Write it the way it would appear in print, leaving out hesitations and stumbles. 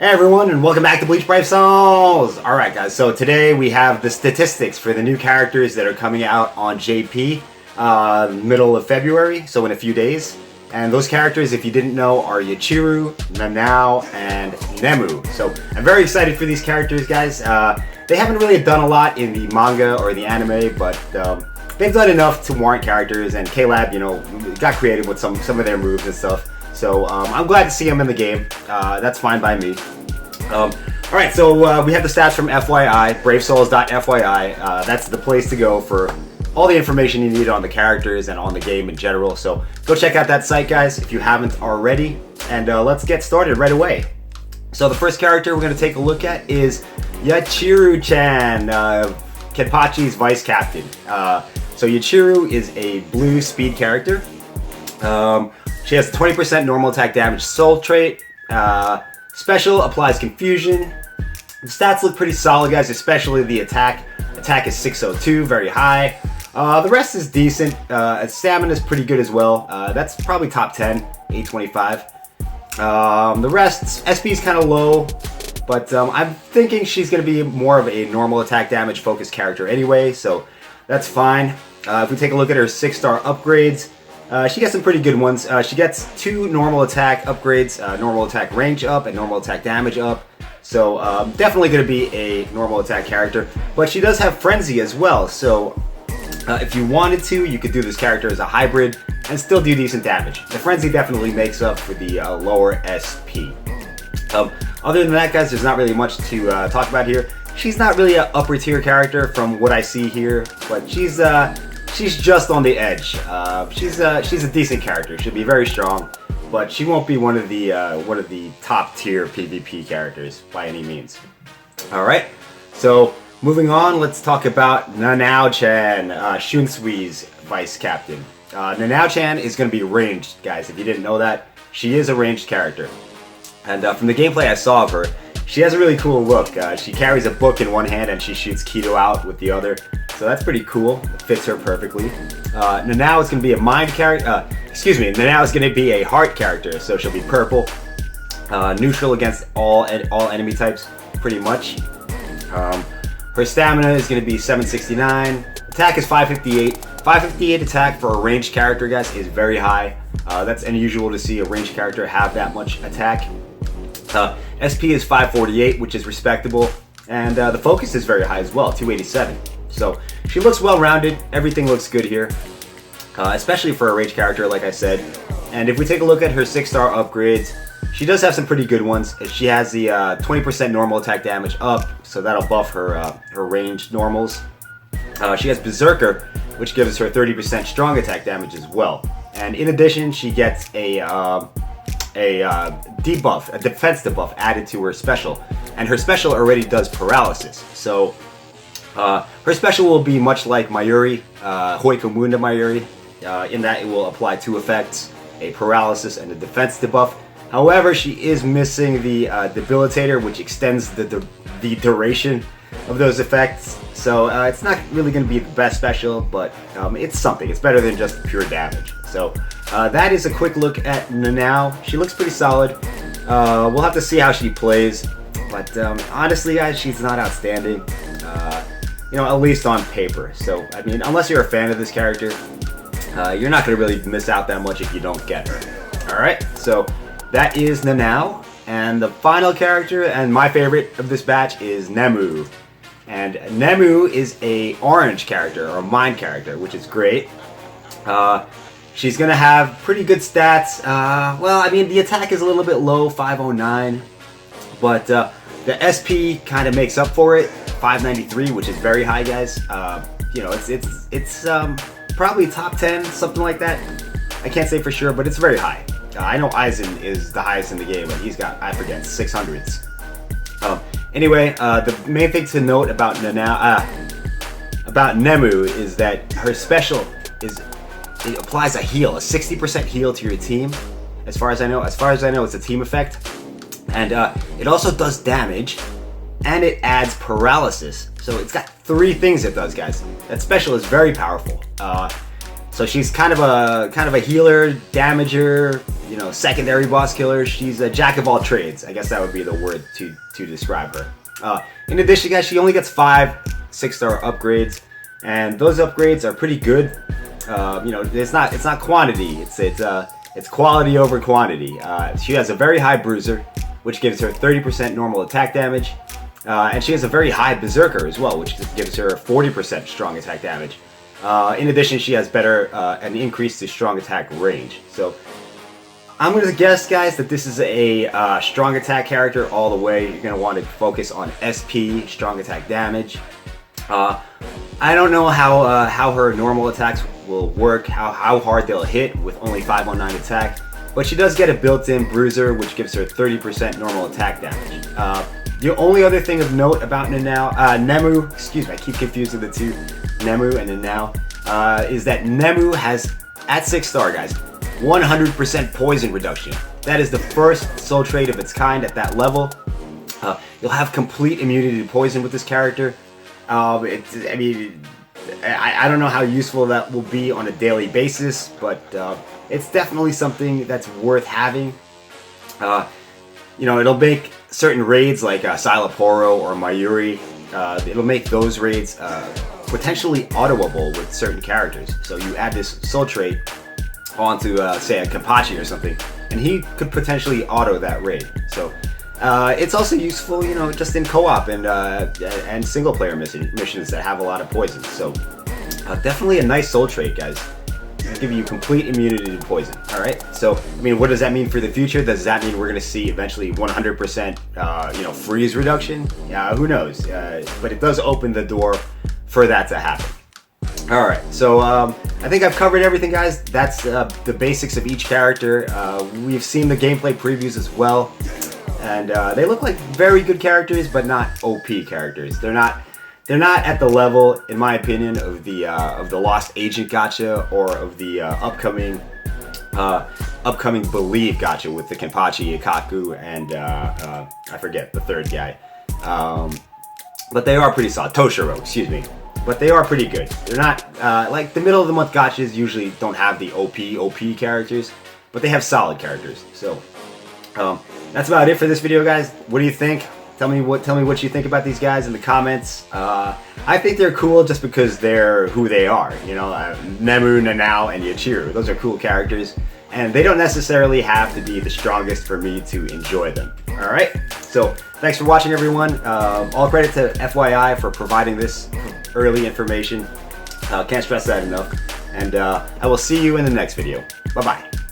Hey everyone, and welcome back to Bleach Brave Souls! Alright guys, so today we have the statistics for the new characters that are coming out on JP middle of February, so in a few days. And those characters, if you didn't know, are Yachiru, Nanao, and Nemu. So I'm very excited for these characters, guys. They haven't really done a lot in the manga or the anime, but they've done enough to warrant characters, and K-Lab, you know, got creative with some of their moves and stuff. So I'm glad to see them in the game. That's fine by me. Alright, so we have the stats from FYI, BRAVESOULS.FYI. That's the place to go for all the information you need on the characters and on the game in general. So go check out that site, guys, if you haven't already. And let's get started right away. So the first character we're going to take a look at is Yachiru-chan, Kenpachi's vice captain. So Yachiru is a blue speed character. She has 20% normal attack damage soul trait. Special applies confusion. The stats look pretty solid, guys, especially the attack. Attack is 602, very high. The rest is decent. Stamina is pretty good as well. That's probably top 10, 825. The rest, SP is kind of low, but I'm thinking she's going to be more of a normal attack damage focused character anyway, so that's fine. If we take a look at her 6-star upgrades, she gets some pretty good ones. She gets 2 normal attack upgrades, normal attack range up and normal attack damage up. So definitely going to be a normal attack character. But she does have Frenzy as well. So if you wanted to, you could do this character as a hybrid and still do decent damage. The Frenzy definitely makes up for the lower SP. Other than that, guys, there's not really much to talk about here. She's not really an upper tier character from what I see here, but she's just on the edge. She's a decent character. She'll be very strong, but she won't be one of the top tier PvP characters by any means. All right. So moving on, let's talk about Nanao-chan, Shunsui's vice captain. Nanao-chan is going to be ranged, guys. If you didn't know that, she is a ranged character. And from the gameplay I saw of her, she has a really cool look. She carries a book in one hand and she shoots Kido out with the other. So that's pretty cool. It fits her perfectly. Nanao is going to be a mind character. Nanao is going to be a heart character. So she'll be purple. Neutral against all enemy types, pretty much. Her stamina is going to be 769. Attack is 558. 558 attack for a ranged character, guys, is very high. That's unusual to see a ranged character have that much attack. SP is 548, which is respectable, and the focus is very high as well, 287. So she looks well-rounded. Everything looks good here, especially for a ranged character, like I said. And if we take a look at her 6-star upgrades, she does have some pretty good ones. She has the 20% normal attack damage up, so that'll buff her ranged normals. She has Berserker, which gives her 30% strong attack damage as well. And in addition, she gets a debuff, a defense debuff added to her special, and her special already does paralysis. So her special will be much like Mayuri, Hoikomunda Mayuri, in that it will apply 2 effects, a paralysis and a defense debuff. However, she is missing the debilitator, which extends the duration of those effects. So it's not really going to be the best special, but it's something. It's better than just pure damage. So that is a quick look at Nanao. She looks pretty solid. We'll have to see how she plays, but honestly, guys, she's not outstanding. You know, at least on paper. So I mean, unless you're a fan of this character, you're not going to really miss out that much if you don't get her. All right, so that is Nanao, and the final character and my favorite of this batch is Nemu. And Nemu is a orange character or a mind character, which is great. She's gonna have pretty good stats. Well, I mean, the attack is a little bit low, 509, but the SP kind of makes up for it, 593, which is very high, guys. You know, it's probably top 10, something like that. I can't say for sure, but it's very high. I know Aizen is the highest in the game, but he's got, I forget, 600s. Anyway, the main thing to note about Nemu is that her special it applies a heal, a 60% heal to your team. As far as I know, it's a team effect, and it also does damage, and it adds paralysis. So it's got 3 things it does, guys. That special is very powerful. So she's kind of a healer, damager, you know, secondary boss killer. She's a jack of all trades. I guess that would be the word to describe her. In addition, guys, she only gets 5 6-star upgrades, and those upgrades are pretty good. You know, it's not quantity. It's quality over quantity. She has a very high bruiser, which gives her 30% normal attack damage, and she has a very high berserker as well, which gives her 40% strong attack damage. In addition, she has an increase to strong attack range. So I'm going to guess, guys, that this is a strong attack character all the way. You're going to want to focus on SP, strong attack damage. I don't know how her normal attacks will work, how hard they'll hit with only 519 attack, but she does get a built-in bruiser, which gives her 30% normal attack damage. The only other thing of note about Nemu, excuse me, I keep confusing the two, Nemu and Nanao, is that Nemu has, at 6-star, guys, 100% poison reduction. That is the first soul trait of its kind at that level. You'll have complete immunity to poison with this character. I don't know how useful that will be on a daily basis, but it's definitely something that's worth having. You know, it'll make certain raids like Silaporo or Mayuri, it'll make those raids potentially autoable with certain characters. So you add this soul trait onto, say, a Kenpachi or something, and he could potentially auto that raid. So it's also useful, you know, just in co-op and single-player missions that have a lot of poison. So definitely a nice soul trait, guys. It'll give you complete immunity to poison. All right. So I mean, what does that mean for the future? Does that mean we're going to see eventually 100%, you know, freeze reduction? Yeah, who knows? But it does open the door for that to happen. All right, so I think I've covered everything, guys. That's the basics of each character. We've seen the gameplay previews as well, and they look like very good characters, but not OP characters. They're not at the level, in my opinion, of the Lost Agent gacha or of the upcoming Believe gacha with the Kenpachi, Ikaku, and I forget the third guy. But they are pretty solid. Toshiro, excuse me. But they are pretty good. They're not, like the middle of the month gachas usually don't have the OP characters, but they have solid characters. So, that's about it for this video, guys. What do you think? Tell me what you think about these guys in the comments. I think they're cool just because they're who they are. You know, Nemu, Nanao, and Yachiru. Those are cool characters, and they don't necessarily have to be the strongest for me to enjoy them. All right. So, thanks for watching, everyone. All credit to FYI for providing this early information. Can't stress that enough. And I will see you in the next video. Bye-bye.